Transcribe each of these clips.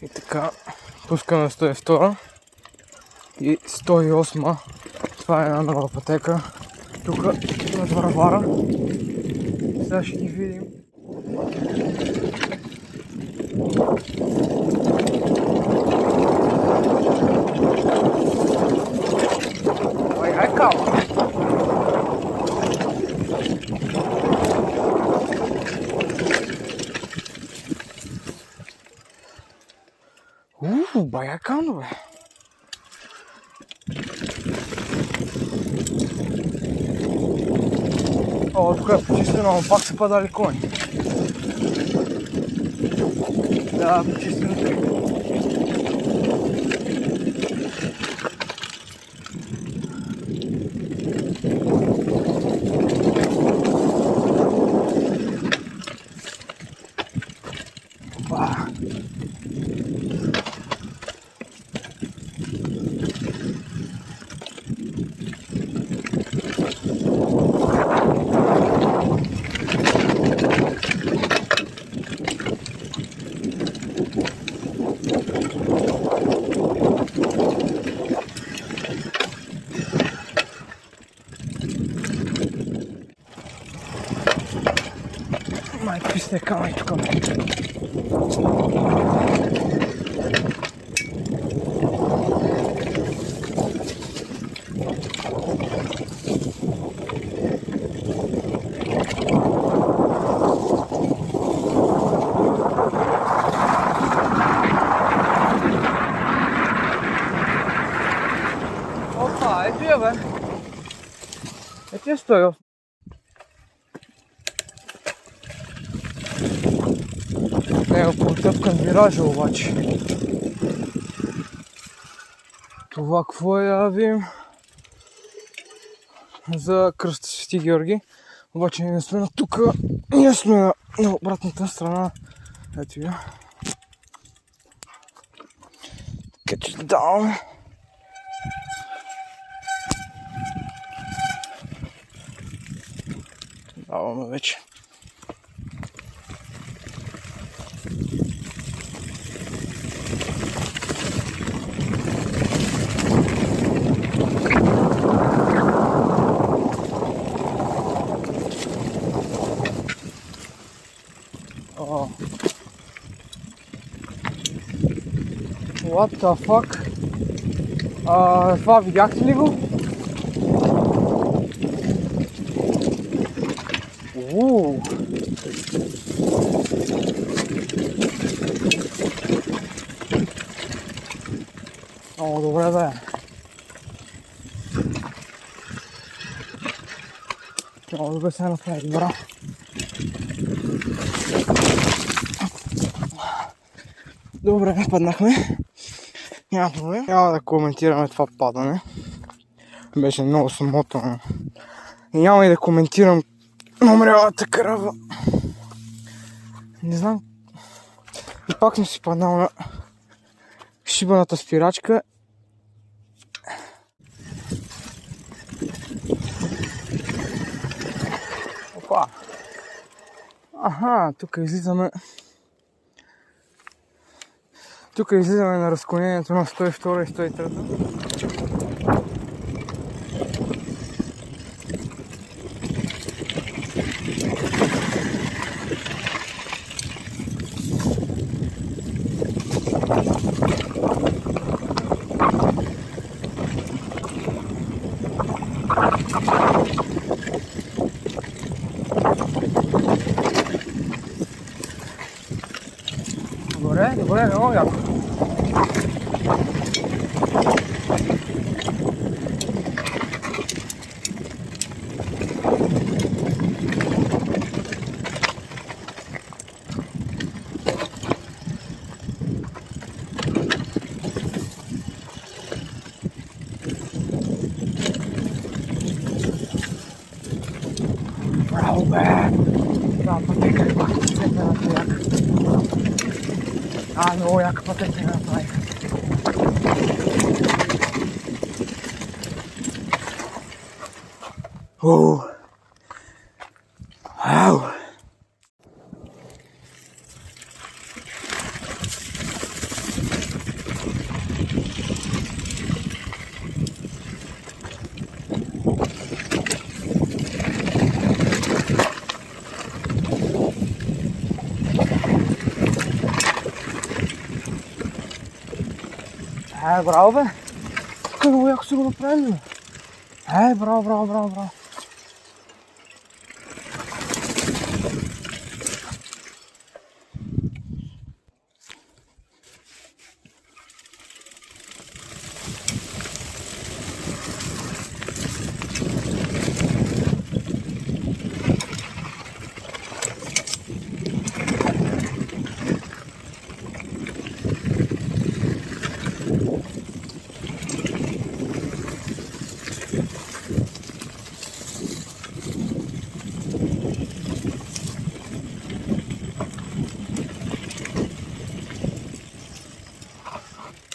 И така, пускаме 102 и 108. Това е една нова пътека. Тук на Варвара. Сега ще ги видим. Ай, кава! Бая кано, бе! О, тук е почистено, но пак са падали кони. Да, почистено. Майко, писне камък тук. Опа, ето я, бе. Ето я стоя. Ево, потъпкан виража обаче. Това какво е, да видим? За кръста Свети Георги. Обаче ние сме на тук. Ние сме на обратната страна. Ето я. Така че даваме. Даваме вече. What the fuck? Това видяхте ли го? Много добре, бе. Много добре се направи, бра. Добре, паднахме. Няма проблем. Няма да коментираме това падане. Беше много самотно. И няма и да коментирам умрялата крава. Не знам. И пак съм си паднал на шибаната спирачка. Опа. Аха, тук излизаме. Тук излизаме на разклонението на 102 и 103. Добре, много яко. Браво, бе! Да, пътека е пак цветната яка. Много яка пътека направих. Ау! Браво, бе! Тук е много яко си го направили, бе. Браво, браво, браво, браво.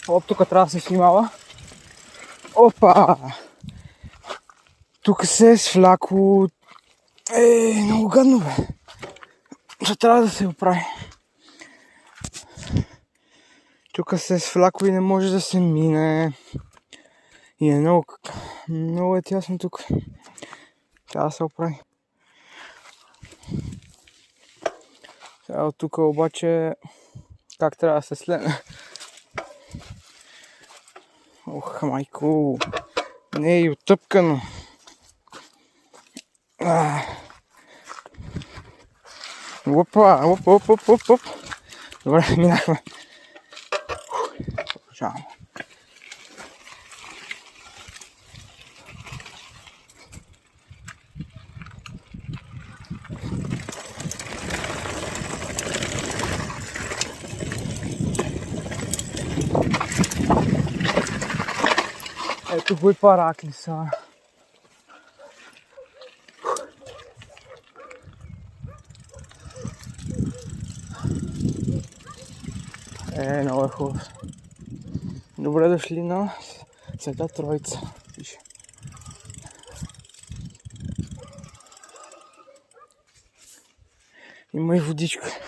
Оп, тук трябва да се снимава. Опа! Тук се е свлякло. Много гадно, бе. Ще трябва да се оправи. Тук се е свлякло и не може да се мине. И е много е тясно тук. Трябва да се оправи. Сега от тук обаче как трябва да се следне? Ох, майко! Не е и оттъпкано. Опа, оп. Добре, минахме. Продължаваме. Ето го и Параклиса. Много е хубаво. Добре дошли на Света Троица. Пише. Има и водичка.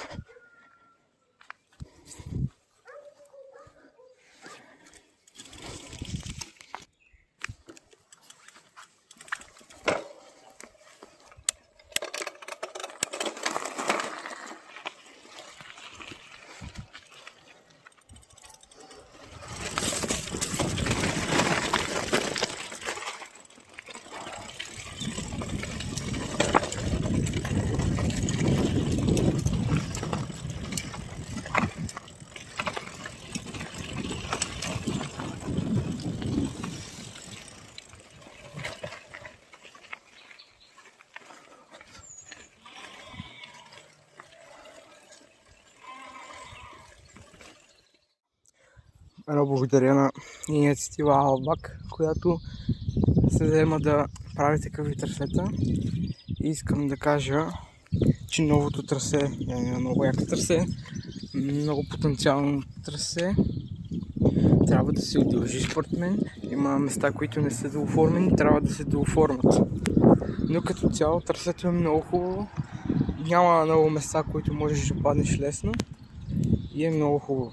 Едно благодаря на инициатива Албак, която се заема да прави такъв трасета. И искам да кажа, че новото трасе е много яко трасе, много потенциално трасе. Трябва да се удължи според мен. Има места, които не са дооформени, трябва да се дооформят. Но като цяло трасето е много хубаво. Няма много места, които можеш да паднеш лесно. И е много хубаво.